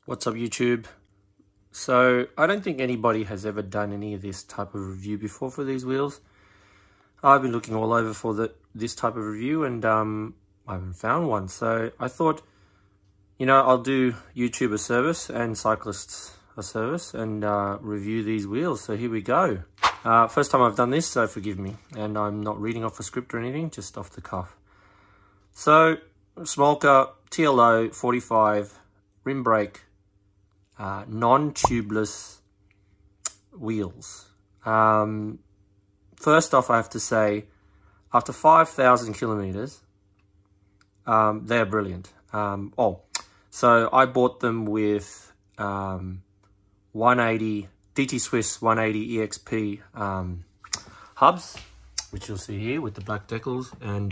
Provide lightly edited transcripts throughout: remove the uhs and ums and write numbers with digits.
What's up, YouTube? So I don't think anybody has ever done any of this type of review before for these wheels. I've been looking all over for this type of review and I haven't found one. So I thought, I'll do YouTube a service and cyclists a service and review these wheels. So here we go. First time I've done this, so forgive me. And I'm not reading off a script or anything, just off the cuff. So Schmolke TLO 45 rim brake, non-tubeless wheels. First off, I have to say, after 5,000 kilometers, they're brilliant. So I bought them with 180 DT Swiss 180 EXP hubs, which you'll see here with the black decals, and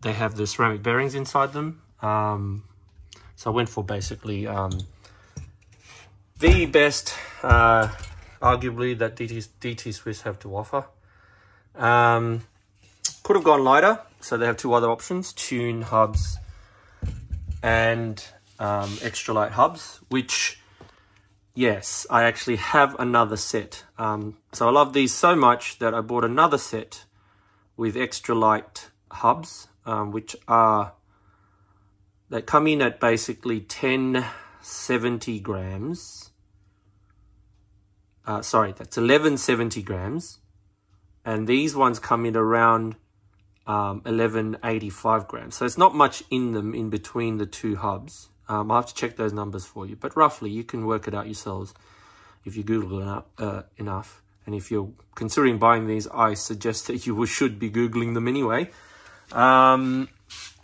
they have the ceramic bearings inside them. So I went for basically the best, arguably, that DT Swiss have to offer. Could have gone lighter, so they have two other options: tune hubs and extra light hubs, which, yes, I actually have another set. So I love these so much that I bought another set with extra light hubs, which are, they come in at basically 1070 grams. Sorry, that's 1170 grams. And these ones come in around 1185 grams. So it's not much in them in between the two hubs. I'll have to check those numbers for you. But roughly, you can work it out yourselves if you Google it enough. And if you're considering buying these, I suggest that you should be Googling them anyway.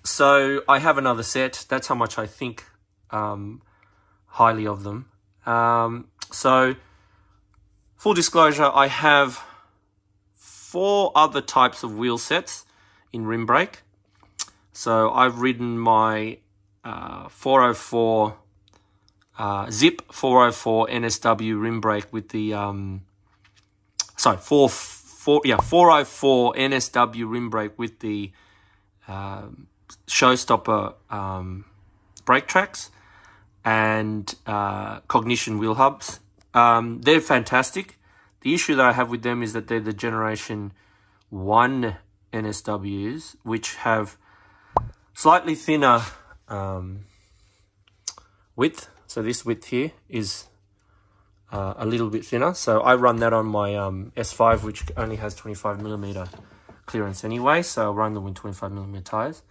So I have another set. That's how much I think highly of them. So full disclosure, I have 4 other types of wheel sets in rim brake. So I've ridden my 404 Zip 404 NSW rim brake with the 404 NSW rim brake with the showstopper brake tracks and cognition wheel hubs. They're fantastic. The issue that I have with them is that they're the generation 1 NSWs, which have slightly thinner width. So this width here is a little bit thinner. So I run that on my S5, which only has 25mm clearance anyway. So I run them with 25mm tires.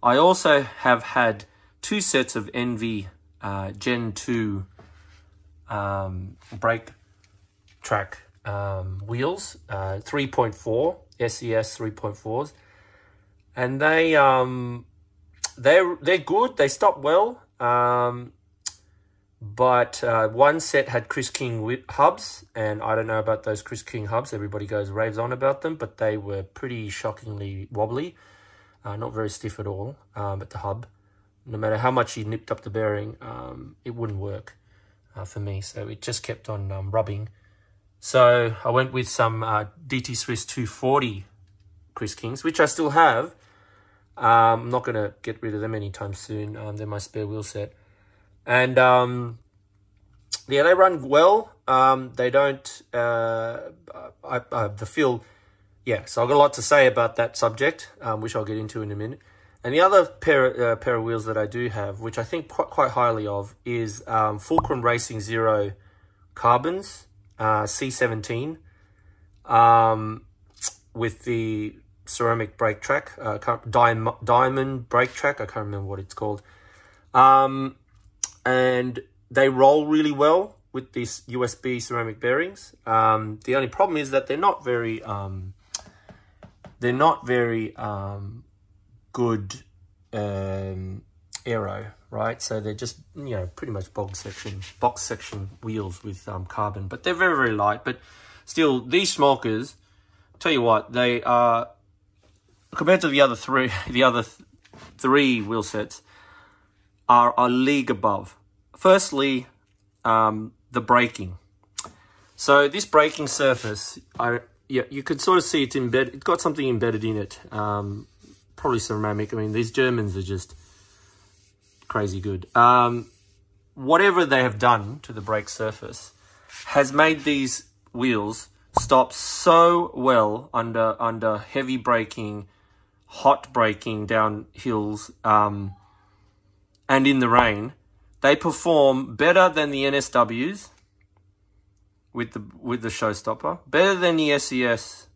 I also have had 2 sets of NV Gen 2 brake track wheels, 3.4 SES 3.4s, and they're good. They stop well, but one set had Chris King hubs, and I don't know about those Chris King hubs. Everybody raves on about them, but they were pretty shockingly wobbly, not very stiff at all. But the hub, no matter how much you nipped up the bearing, it wouldn't work for me. So it just kept on rubbing. So I went with some DT Swiss 240 Chris Kings, which I still have. I'm not going to get rid of them anytime soon. They're my spare wheel set. And yeah, they run well. They don't, the feel, yeah, so I've got a lot to say about that subject, which I'll get into in a minute. And the other pair of wheels that I do have, which I think quite highly of, is Fulcrum Racing Zero Carbons, C17, with the ceramic brake track, diamond brake track. I can't remember what it's called. And they roll really well with these USB ceramic bearings. The only problem is that they're not very good aero, right? So they're just, pretty much box section wheels with carbon, but they're very, very light. But still, these Schmolkes, tell you what, they are, compared to the other three wheel sets, are a league above. Firstly, the braking. So this braking surface, you can sort of see it's embedded. It's got something embedded in it. Probably ceramic. I mean, these Germans are just crazy good. Whatever they have done to the brake surface has made these wheels stop so well under heavy braking, hot braking down hills, and in the rain. They perform better than the NSWs with the showstopper, better than the SES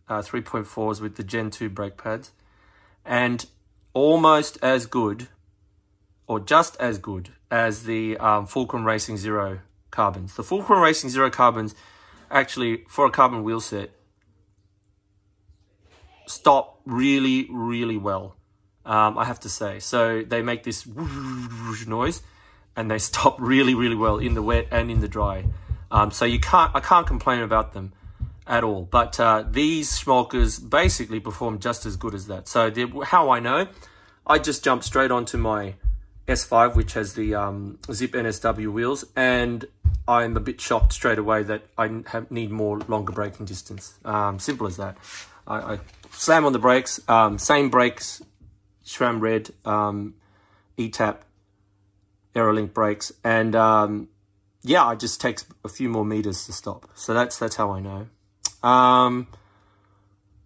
3.4s with the Gen 2 brake pads, and almost as good, or just as good, as the Fulcrum Racing Zero carbons. The Fulcrum Racing Zero carbons, actually, for a carbon wheel set, stop really, really well, I have to say. So they make this whoosh noise, and they stop really, really well in the wet and in the dry. So I can't complain about them at all. But these Schmolkes basically perform just as good as that. So how I know, I just jumped straight onto my S5, which has the Zip NSW wheels, and I'm a bit shocked straight away that I need more longer braking distance. Simple as that. I slam on the brakes, same brakes, SRAM Red, ETAP, Aerolink brakes, and yeah, it just takes a few more meters to stop. So that's how I know.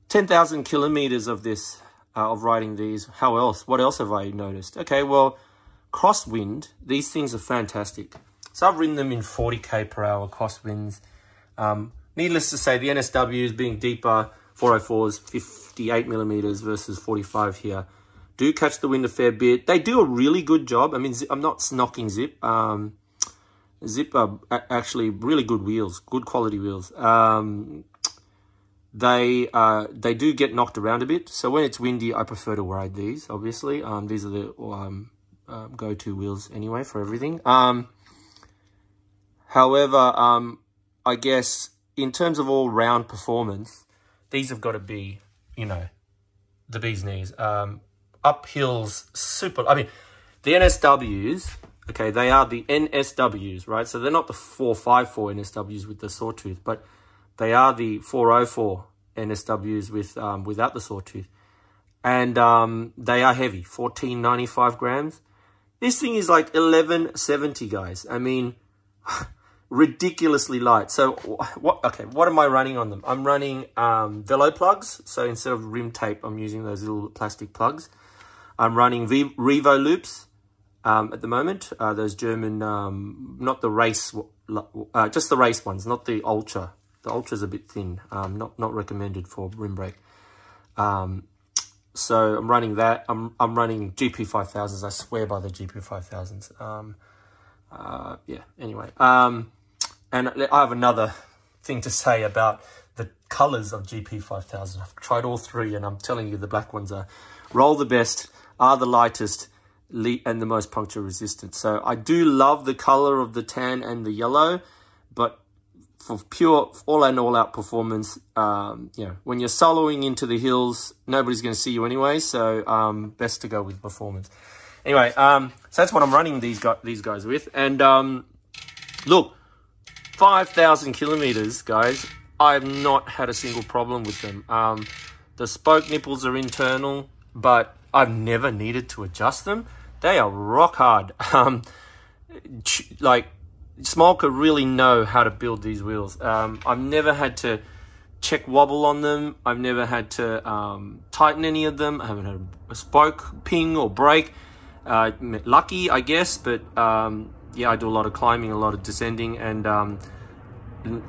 10,000 kilometers of this, of riding these. How else? What else have I noticed? Okay, well, crosswind, these things are fantastic. So I've ridden them in 40k per hour crosswinds. Needless to say, the NSWs being deeper, 404s, 58 millimeters versus 45 here, do catch the wind a fair bit. They do a really good job. I mean, I'm not knocking Zip. Zip are actually really good wheels, good quality wheels. They do get knocked around a bit. So when it's windy, I prefer to ride these, obviously. These are the go-to wheels anyway for everything. However, I guess in terms of all-round performance, these have got to be, you know, the bee's knees. Up hills, super. I mean, the NSWs, okay, they are the NSWs, right? So they're not the 454 NSWs with the sawtooth, but they are the 404 NSWs with without the sawtooth. And they are heavy, 1495 grams. This thing is like 1170, guys. I mean, ridiculously light. So what am I running on them? I'm running velo plugs. So instead of rim tape, I'm using those little plastic plugs. I'm running Revo loops at the moment. Those German, not the race, just the race ones, not the Ultra. The Ultra's a bit thin, not recommended for rim brake. So I'm running that. I'm running GP5000s. I swear by the GP5000s. Yeah, anyway. And I have another thing to say about the colors of GP5000. I've tried all three, and I'm telling you, the black ones roll the best, are the lightest, and the most puncture resistant. So I do love the color of the tan and the yellow, but for pure all and all out performance, you know, when you're soloing into the hills, nobody's going to see you anyway. So best to go with performance. Anyway, so that's what I'm running these guys with. And look, 5,000 kilometers, guys. I've not had a single problem with them. The spoke nipples are internal, but I've never needed to adjust them. They are rock hard. Like, Schmolke really know how to build these wheels. I've never had to check wobble on them. I've never had to tighten any of them. I haven't had a spoke ping or break. Lucky, I guess, but yeah, I do a lot of climbing, a lot of descending, and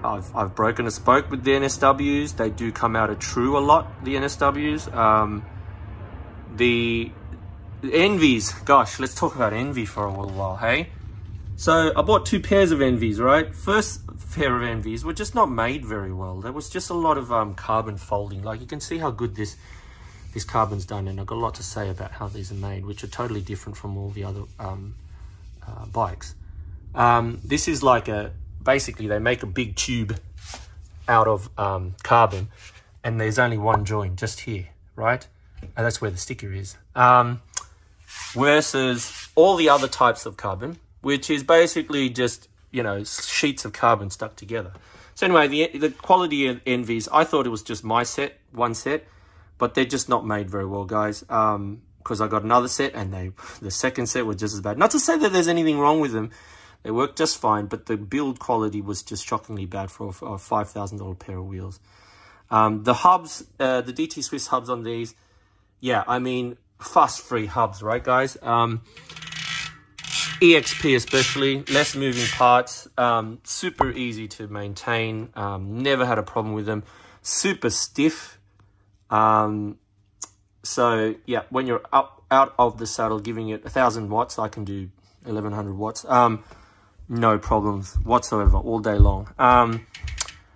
I've broken a spoke with the NSWs. They do come out of true a lot, the NSWs. The Envies, gosh, let's talk about Envy for a little while, hey? So I bought two pairs of Envies, right? First pair of Envies were just not made very well. There was just a lot of carbon folding. Like, you can see how good this carbon's done, and I've got a lot to say about how these are made, which are totally different from all the other bikes. This is like basically they make a big tube out of carbon, and there's only one joint just here, right? And that's where the sticker is. Versus all the other types of carbon, which is basically just, you know, sheets of carbon stuck together. So anyway, the quality of Envies, I thought it was just one set, but they're just not made very well, guys. because I got another set, and the second set were just as bad. Not to say that there's anything wrong with them. They worked just fine, but the build quality was just shockingly bad for a $5,000 pair of wheels. The hubs, the DT Swiss hubs on these, yeah, I mean, fuss-free hubs, right, guys? EXP especially, less moving parts, super easy to maintain, never had a problem with them, super stiff. So, yeah, when you're out of the saddle, giving it 1,000 watts, I can do 1,100 watts. No problems whatsoever all day long.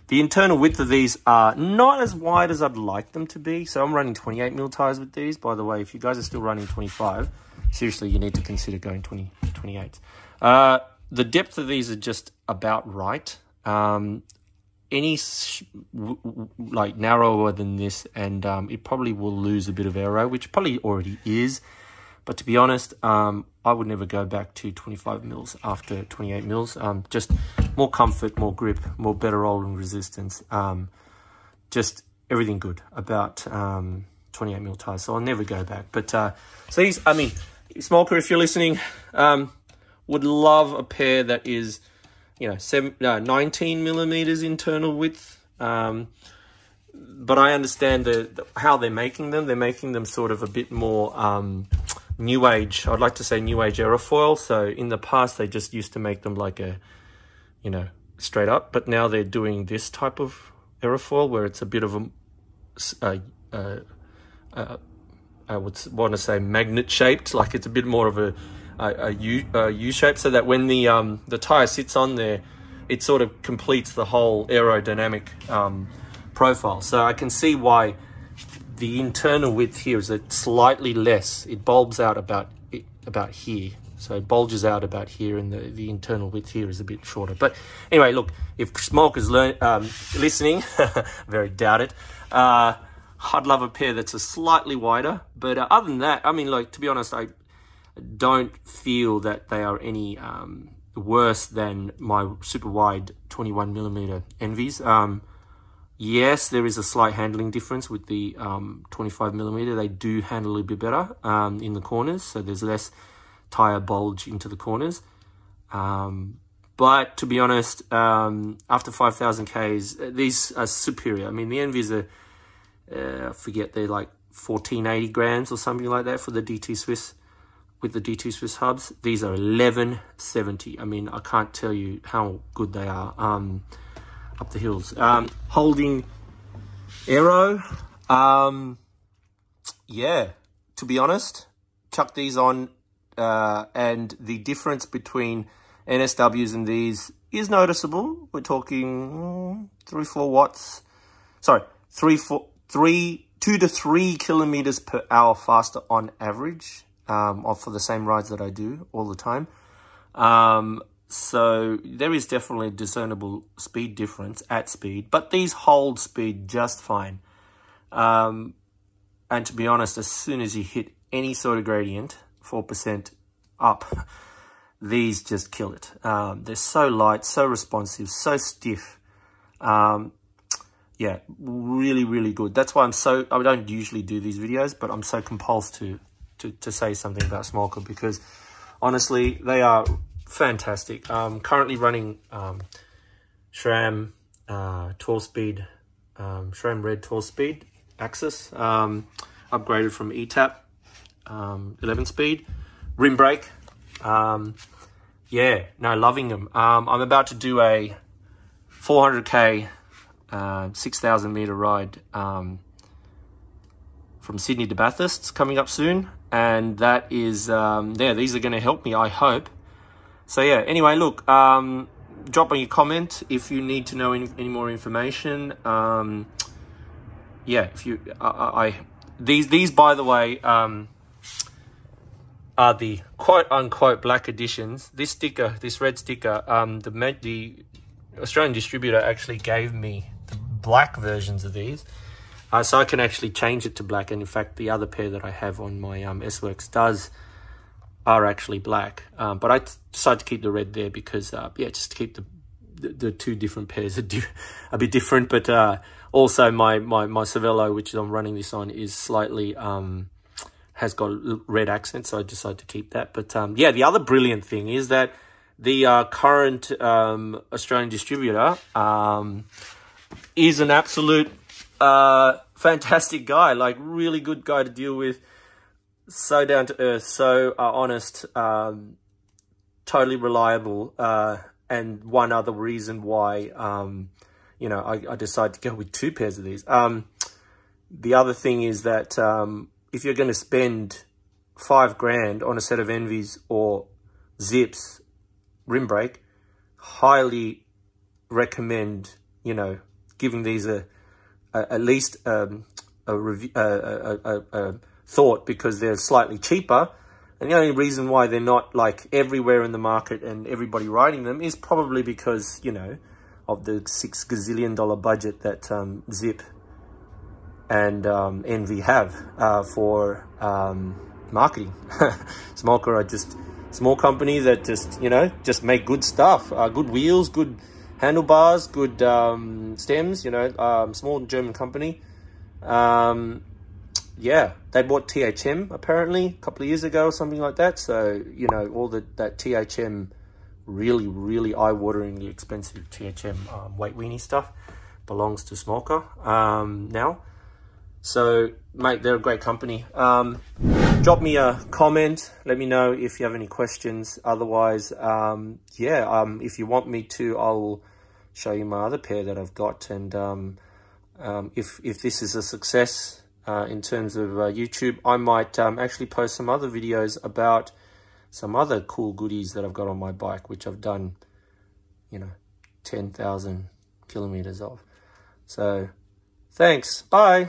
The internal width of these are not as wide as I'd like them to be. So I'm running 28mm tires with these. By the way, if you guys are still running 25, seriously, you need to consider going 28. The depth of these are just about right. Any like narrower than this, and it probably will lose a bit of aero, which probably already is. But to be honest, I would never go back to 25mm after 28mm. Just more comfort, more grip, more better rolling resistance. Just everything good about 28mm tires. So I'll never go back. But so these, I mean, Schmolke, if you're listening, would love a pair that is, you know, 19mm internal width. But I understand how they're making them. They're making them sort of a bit more new age. I'd like to say new age aerofoil. So in the past, they just used to make them like a, you know, straight up. But now they're doing this type of aerofoil where it's a bit of I would want to say magnet shaped. Like it's a bit more of a U shape, so that when the tire sits on there, it sort of completes the whole aerodynamic profile. So I can see why the internal width here is slightly less. It bulbs out about here. So it bulges out about here, and the internal width here is a bit shorter. But anyway, look, if Schmolke's listening, very doubt it, I'd love a pair that's a slightly wider. But other than that, I mean, like, to be honest, I don't feel that they are any worse than my super wide 21mm Envies. Yes, there is a slight handling difference with the 25mm. They do handle a little bit better in the corners, so there's less tire bulge into the corners. But to be honest, after 5,000 Ks, these are superior. I mean, the Envies are, I forget, they're like 1480 grams or something like that for the DT Swiss, with the DT Swiss hubs. These are 1170. I mean, I can't tell you how good they are up the hills. Holding aero, yeah, to be honest, chuck these on, and the difference between NSWs and these is noticeable. We're talking 3-4 watts. Sorry, 2 to 3 kilometers per hour faster on average, for the same rides that I do all the time. So there is definitely a discernible speed difference at speed, but these hold speed just fine. And to be honest, as soon as you hit any sort of gradient, 4% up, these just kill it. They're so light, so responsive, so stiff. Yeah, really, really good. That's why I don't usually do these videos, but I'm so compelled to say something about Schmolke, because honestly, they are fantastic. Currently running SRAM Tall Speed, SRAM Red Tall Speed Axis, upgraded from ETAP 11 speed, rim brake. Yeah, no, loving them. I'm about to do a 400k 6,000 meter ride from Sydney to Bathurst. It's coming up soon, and that is yeah, these are going to help me, I hope. So yeah, anyway, look, drop me a comment if you need to know any more information. Yeah, if you these by the way are the quote unquote black editions. This sticker, this red sticker, the Australian distributor actually gave me the black versions of these, so I can actually change it to black. And in fact, the other pair that I have on my S-Works are actually black, but I decided to keep the red there because yeah, just to keep the two different pairs a bit different. But also my Cervelo, which I'm running this on, is slightly has got red accents, so I decided to keep that. But yeah, the other brilliant thing is that the current Australian distributor is an absolute fantastic guy, like really good guy to deal with, so down to earth, so honest, totally reliable, and one other reason why you know, I decided to go with 2 pairs of these. The other thing is that if you're going to spend $5 grand on a set of Envies or Zips rim brake, highly recommend, you know, giving these at least a thought, because they're slightly cheaper. And the only reason why they're not like everywhere in the market and everybody riding them is probably because, you know, of the $6 gazillion budget that Zip and Envy have for marketing. Schmolke are just small company that just, you know, just make good stuff, good wheels, good handlebars, good stems, you know, small German company. Yeah, they bought THM apparently a couple of years ago or something like that. So, you know, all that THM, really eye-wateringly expensive THM weight weenie stuff belongs to Schmolke now. So, mate, they're a great company. Drop me a comment. Let me know if you have any questions. Otherwise, yeah, if you want me to, I'll show you my other pair that I've got. And if this is a success in terms of YouTube, I might actually post some other videos about some other cool goodies that I've got on my bike, which I've done, you know, 10,000 kilometers of. So, thanks. Bye.